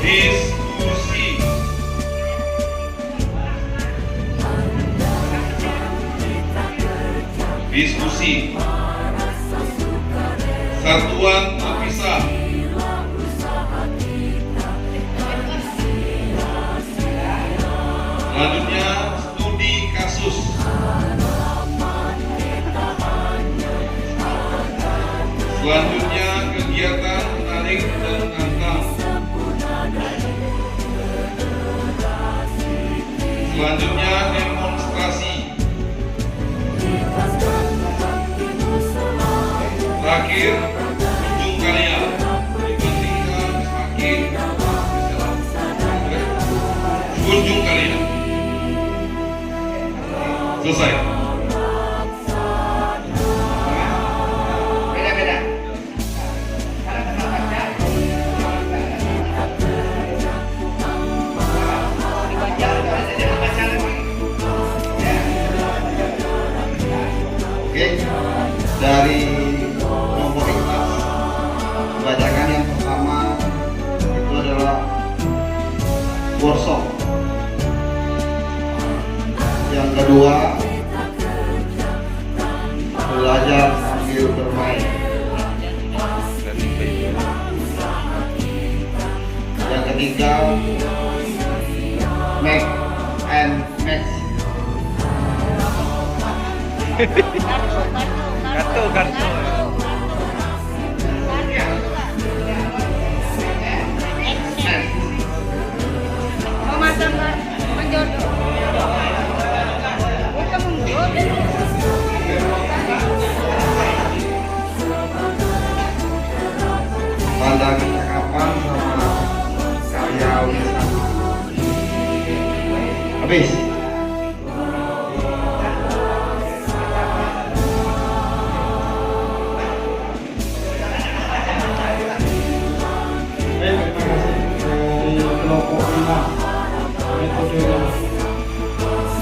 Diskusi. Diskusi. Satuan terpisah. Selanjutnya studi kasus. Selanjutnya kegiatan tarik dan tangkap. Selanjutnya demonstrasi. Terakhir kunjung karya. Dibandingkan semakin kunjung karya. Selesai. Beda-beda. Karena pendapatnya dibaca jadi membaca lagi. Oke, dari kelompok ikhlas dibacakan yang pertama itu adalah workshop. Yang kedua belajar sambil bermain. Yang ketiga make and match. Kartu. Memasang menjodoh. Kita membuat. Tanda kecakapan sama karya wisata. Habis. Terima kasih dari kelompok 5 metode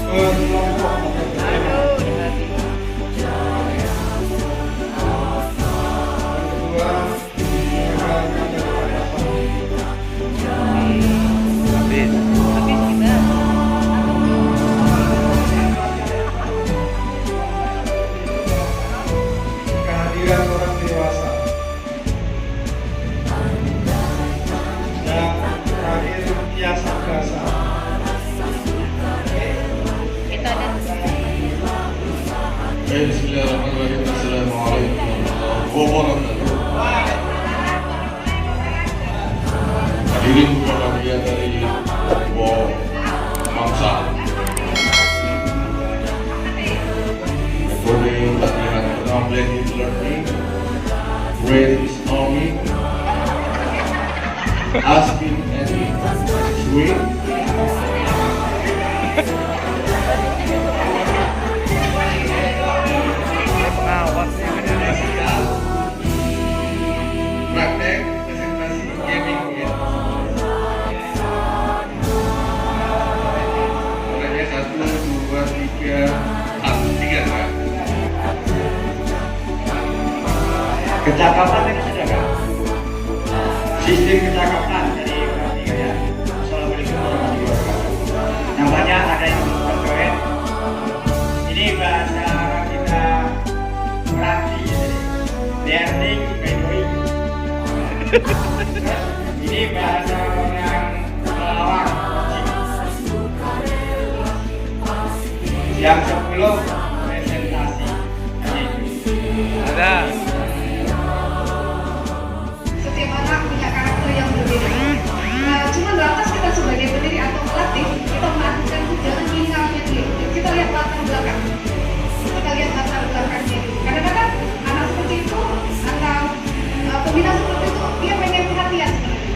kelompok kehadiran orang dewasa. Dan terakhir biasa biasa. Kita ada Bismillahirrahmanirrahim. Assalamualaikum warahmatullahi wabarakatuh. Hadirin berbahagia dari Bo Bangsa. Metode latihan pertama blended learning, British Army, asking and swing. Praktek presentasi gaming ya. Mulainya 1, 2, 3, 3 kan? Kecakapan itu sudah kan? Sistem kecakapan dari perhatikan ya. Assalamualaikum warahmatullahi wabarakatuh. Namanya ada yang berjoin. Ini bahasa kita berarti learning by doing. Ini bahasa orang pelawak. Yang 10 presentasi. Ada. setiap anak punya karakter yang berbeda. Cuma lantas kita sebagai pendiri atau pelatih, kita melakukan jangan mengingatnya dulu. Kita lihat latar belakang. Kita lihat latar belakangnya dulu. Kadang-kadang anak seperti itu atau pembina seperti itu dia pengen perhatian sebenarnya.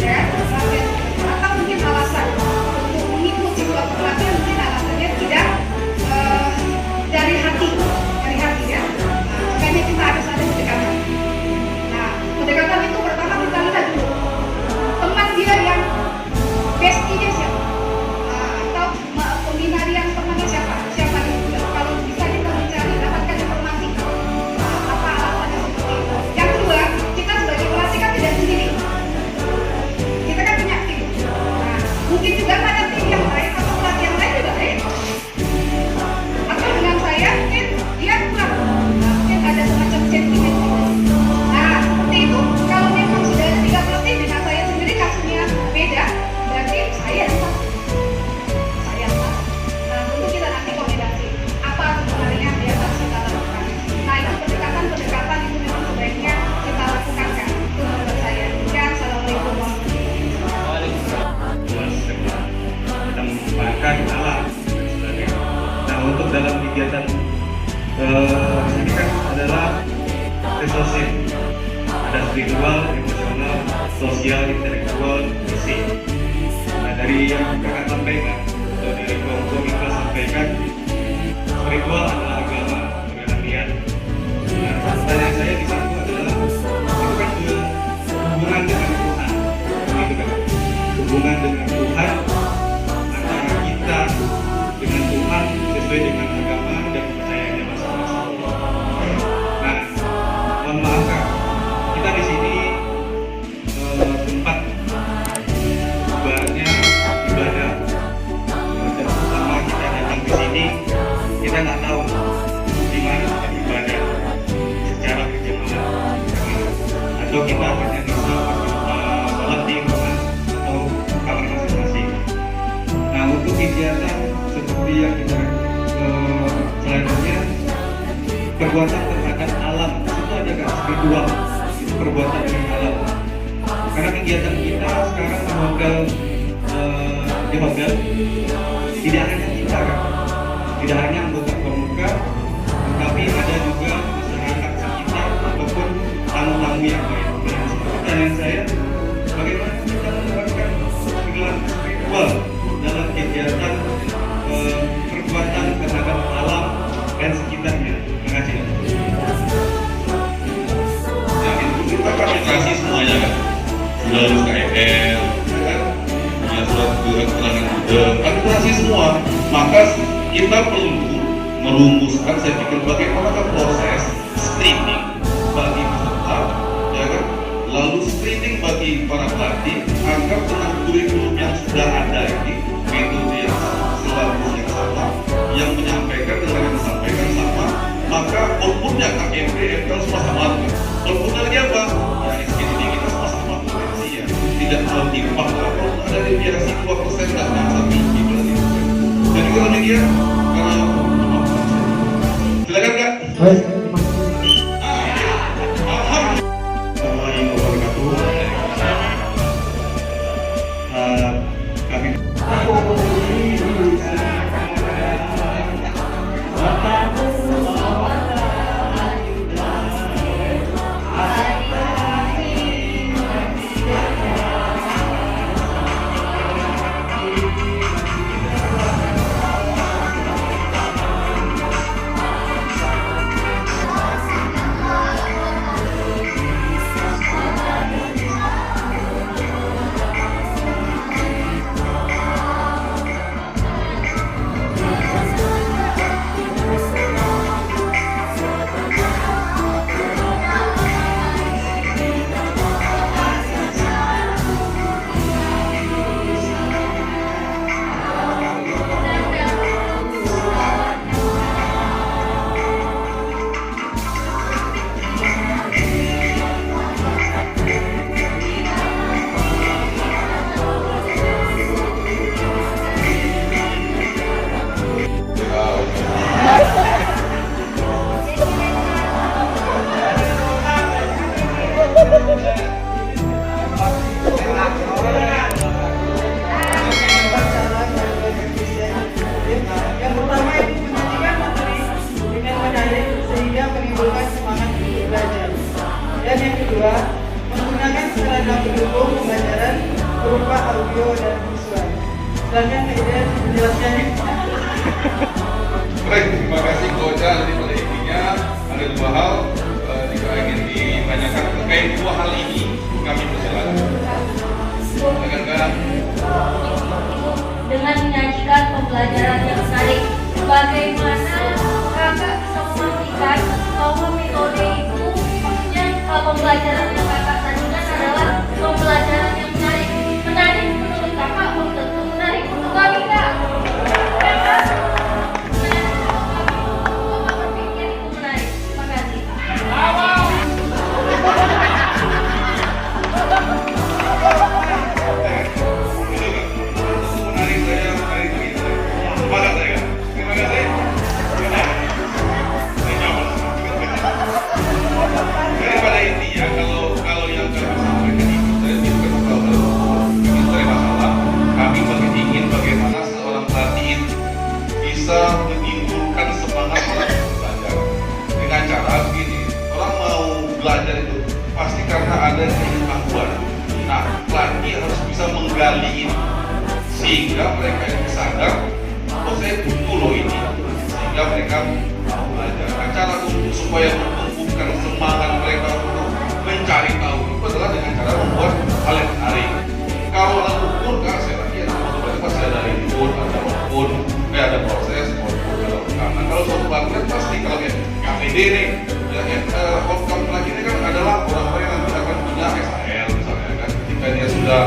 Ya, perhatian. Atau mungkin alasan untuk mengikuti suatu perhatian mungkin alasannya tidak dari hati ya. Makanya kita Ini kan adalah resource, ada spiritual, emosional, sosial, intelektual, fisik. Nah, dari yang kakak sampaikan atau dari kelompok kita sampaikan, spiritual adalah agama kerohanian. Nah, pertanyaan saya di situ adalah itu kan hubungan dengan Tuhan, gitu kan? Hubungan dengan Tuhan antara kita dengan Tuhan sesuai dengan agama dan kepercayaannya masing-masing. Nah, mohon maaf Kak, kita di sini tempat ibaratnya ibadah dan pertama kita datang ke sini kita nggak tahu di mana tempat ibadah secara berjamaah atau kita hanya bisa sholat di rumah atau kamar masing-masing. Nah, untuk kegiatan seperti yang kita selanjutnya perbuatan terhadap alam itu ada kan spiritual, itu perbuatan dengan alam. Karena kegiatan kita sekarang di hotel tidak hanya kita kan, tidak hanya anggota pramuka, tetapi ada juga masyarakat sekitar ataupun tamu-tamu yang lain. Nah, pertanyaan saya, bagaimana kita menerapkan spiritual dalam kegiatan perbuatan terhadap alam dan sekitarnya? Terima kasih. Ya, itu kita kan edukasi semuanya kan. Sudah lulus KRL, kan? Punya surat keterangan edukasi semua. Maka kita perlu merumuskan, saya pikir bagaimana proses screening bagi peserta, ya kan? Lalu screening bagi para pelatih agar dengan kurikulum yang sudah ada ini, metode yang selalu yang sama, yang menyampaikan dengan yang disampaikan sama, maka outputnya KMP, MPL semua sama. Outputnya lagi apa? Ya, ini kita sama-sama potensi ya, tidak terlalu timpang. Kalau ada deviasi 2% dan yang tinggi berarti. Dan juga demikian, kalau silakan Kak. Assalamualaikum warahmatullahi wabarakatuh. Kami Yang pertama itu menyajikan materi dengan menarik sehingga menimbulkan semangat untuk belajar. Dan yang kedua, menggunakan sarana pendukung pembelajaran berupa audio dan visual. Silakan Aiden menjelaskannya. Baik, terima kasih Koja. Jadi pada intinya ada dua hal jika ingin ditanyakan terkait dua hal ini kami persilakan. Silakan Kak. Dengan menyajikan pembelajaran yang menarik, bagaimana kakak bisa memastikan bahwa metode itu maksudnya pembelajaran yang kakak sajikan adalah pembelajaran yang menarik. Menarik menurut kakak belum tentu menarik untuk kami kak. Kakak berpikir itu menarik. Terima kasih. Jadi pada intinya kalau ada pengetahuan. Nah, pelatih harus bisa menggali ini sehingga mereka yang sadar, oh saya butuh loh ini, sehingga mereka mau belajar. Nah, cara untuk supaya menumbuhkan semangat mereka untuk mencari tahu itu adalah dengan cara membuat hal yang menarik. Kalau alat ukur, kan saya lagi ya, teman-teman pasti ada input, ada output, ada proses, output, ada outcome. Nah, kalau suatu pelatihan pasti kalau kayak KPD nih, ya outcome pelatihan kan adalah orang-orang yang nanti akan punya SAL misalnya kan. Ketika dia sudah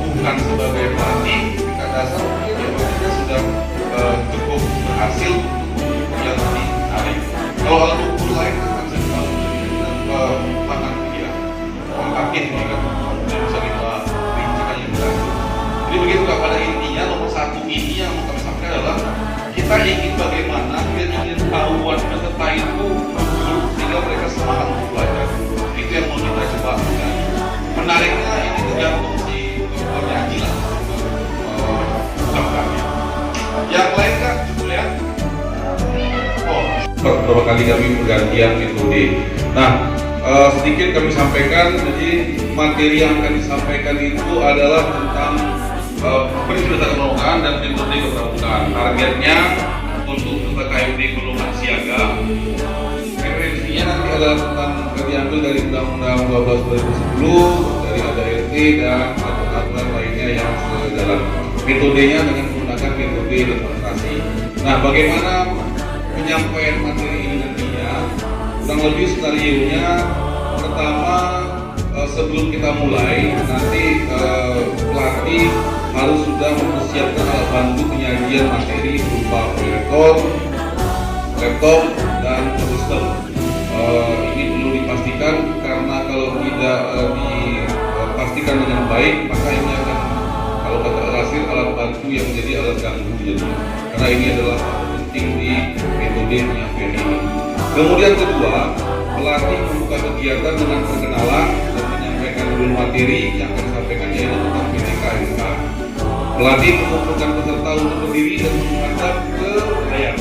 bukan sebagai pelatih, tingkat dasar mungkin dia sudah cukup berhasil untuk yang ditarik. Kalau alat ukur lain kan saya tahu tangan dia, pangkatin ini kan, bisa kita rincikan yang benar. Jadi begitu Kak, pada intinya nomor satu ini yang mau kami sampaikan adalah kita ingin bagaimana kita ingin tahuan peserta itu gugur sehingga mereka semangat untuk belajar. Itu yang mau kita coba lakukan. Menariknya ini tergantung si penyaji lah, ucapkannya. Yang lain Kak, cukup ya. Oh, beberapa kali kami pergantian metode. Nah, sedikit kami sampaikan. Jadi materi yang akan disampaikan itu adalah tentang peristiwa keperawatan dan metode keperawatan. Targetnya untuk peserta KMD golongan siaga. Referensinya nanti adalah tentang diambil dari Undang-Undang 12 2010, dari ADART dan aturan lainnya yang sejalan. Metodenya dengan menggunakan metode demonstrasi. Nah, bagaimana penyampaian materi ini nantinya? Kurang lebih skenario-nya pertama, sebelum kita mulai nanti pelatih harus sudah mempersiapkan alat bantu penyajian materi berupa proyektor, laptop, dan poster. Ini perlu dipastikan karena kalau tidak dipastikan dengan baik maka ini akan, kalau kata hasil, alat bantu yang menjadi alat ganggu jadinya. Karena ini adalah hal penting di metode penyampaian ini. Kemudian kedua, pelatih membuka kegiatan dengan perkenalan dan menyampaikan dulu materi yang akan disampaikan yaitu tentang BDK MK. Pelatih mengumpulkan peserta untuk berdiri dan menghadap ke layar.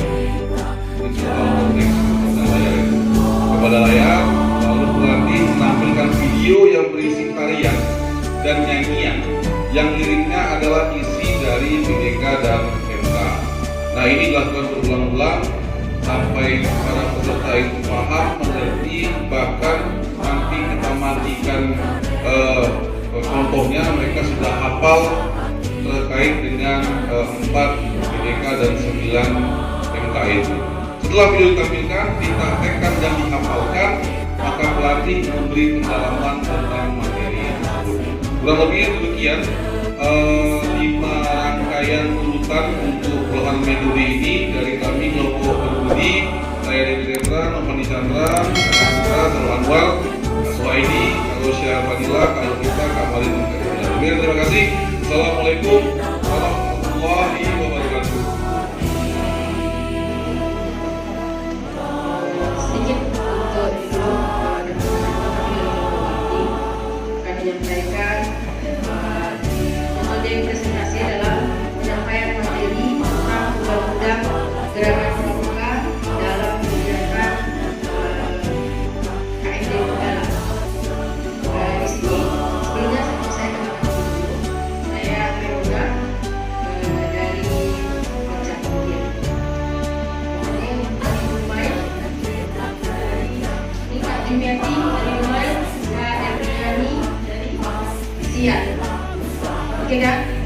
Kepada layar, lalu pelatih menampilkan video yang berisi tarian dan nyanyian yang liriknya adalah isi dari BDK dan MK. Nah, ini dilakukan berulang-ulang sampai para peserta itu paham, mengerti, bahkan nanti kita matikan contohnya mereka sudah hafal terkait dengan 4 BDK dan 9 MK itu. Setelah video ditampilkan, dipraktekkan dan dihafalkan, maka pelatih memberi pendalaman tentang materi tersebut. Kurang lebih demikian 5 rangkaian urutan untuk puluhan metode ini dari kami kelompok berbudi. Saya Dewi Rendra, Novani Chandra, Kak Anwar, Kak Suhaidi, Kak Rosya Fadila, Kak Alvita, Kak Malin, dan Kak Jamil. Terima kasih. Assalamualaikum warahmatullahi wabarakatuh. Sedikit untuk itu akan menyampaikan metode presentasi adalah penyampaian materi tentang undang-undang gerakan pramuka dalam kebijakan KMD Negara. Di sini sebelumnya saya kenalkan dulu, saya Verona dari Pajak Kemudian. Kemudian dari Dumai, ini Kak Dimiati dari Dumai, Kak Erdiani dari Sian. Oke kan?